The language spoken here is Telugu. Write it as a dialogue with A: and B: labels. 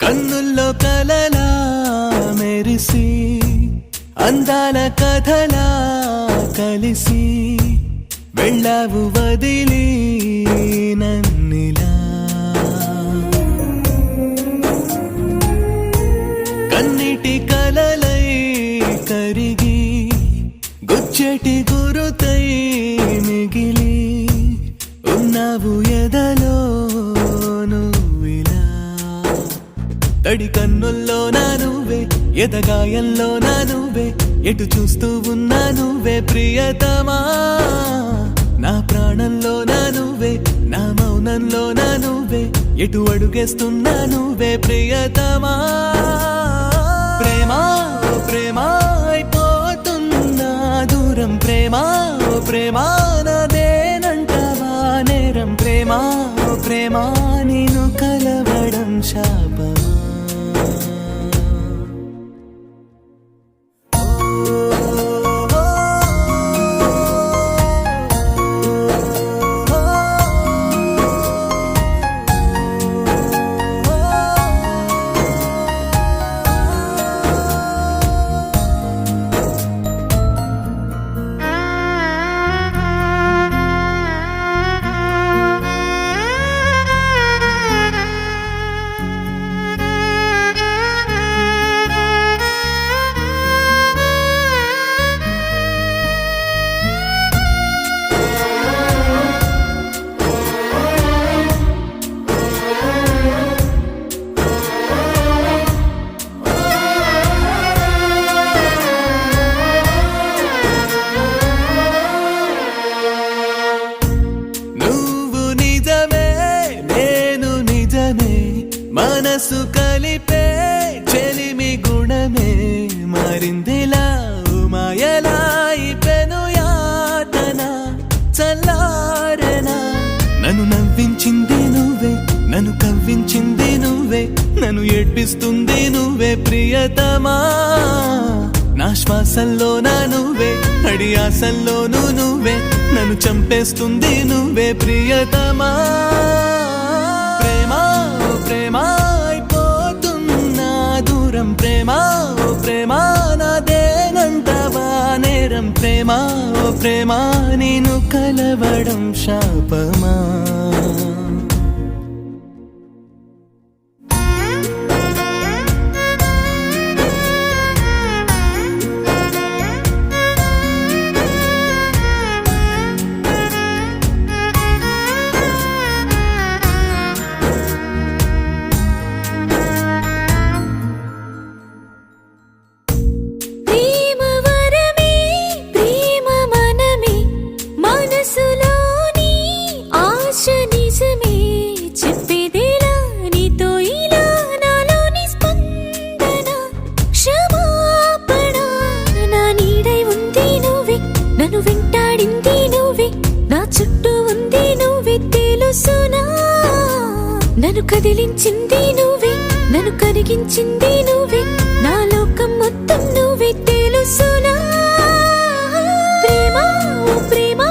A: కన్నుల్లో కలలా మెరిసి అందాల కథలా కలిసి వెళ్ళావు వదిలి నన్నిలా కన్నిటి కలలై కరిగి గుచ్చెటి గురుతై మిగిలి ఉన్నావు ఎదలో నువ్విలా తడి కన్నుల్లో నా నువ్వే ఎదగాయంలో నా నువ్వే ఎటు చూస్తూ ఉన్నా నువ్వే ప్రియతమా నా ప్రాణంలో నా నువ్వే నా మౌనంలో నా నువ్వే ఎటు అడుగేస్తున్నా నువ్వే ప్రియతమా ప్రేమా ఓ ప్రేమా అయిపోతున్నా దూరం ప్రేమా ఓ ప్రేమా నాదేనంటావా నేరం ప్రేమా ఓ ప్రేమా నేను కలవడం శాపమా మనసు కలిపే చెలిమి గుణమే మారిందిలా మాయలా పెను యాతన చల్లారెనా నన్ను నవ్వించింది నువ్వే నన్ను కవ్వించింది నువ్వే నన్ను ఏడ్పిస్తుంది నువ్వే ప్రియతమా నా శ్వాసల్లో నా నువ్వే అడి ఆశల్లోనూ నువ్వే నన్ను చంపేస్తుంది నువ్వే ప్రియతమా ప్రేమా అయిపోతున్నా దూరం ప్రేమా ఓ ప్రేమా నాదేనంటావా నేరం ప్రేమా ఓ ప్రేమా నేను కలవడం శాపమా నన్ను కదిలించింది నువ్వే నన్ను కరిగించింది నువ్వే నా లోకం మొత్తం నువ్వే తెలుసునా ప్రేమా ఓ ప్రేమా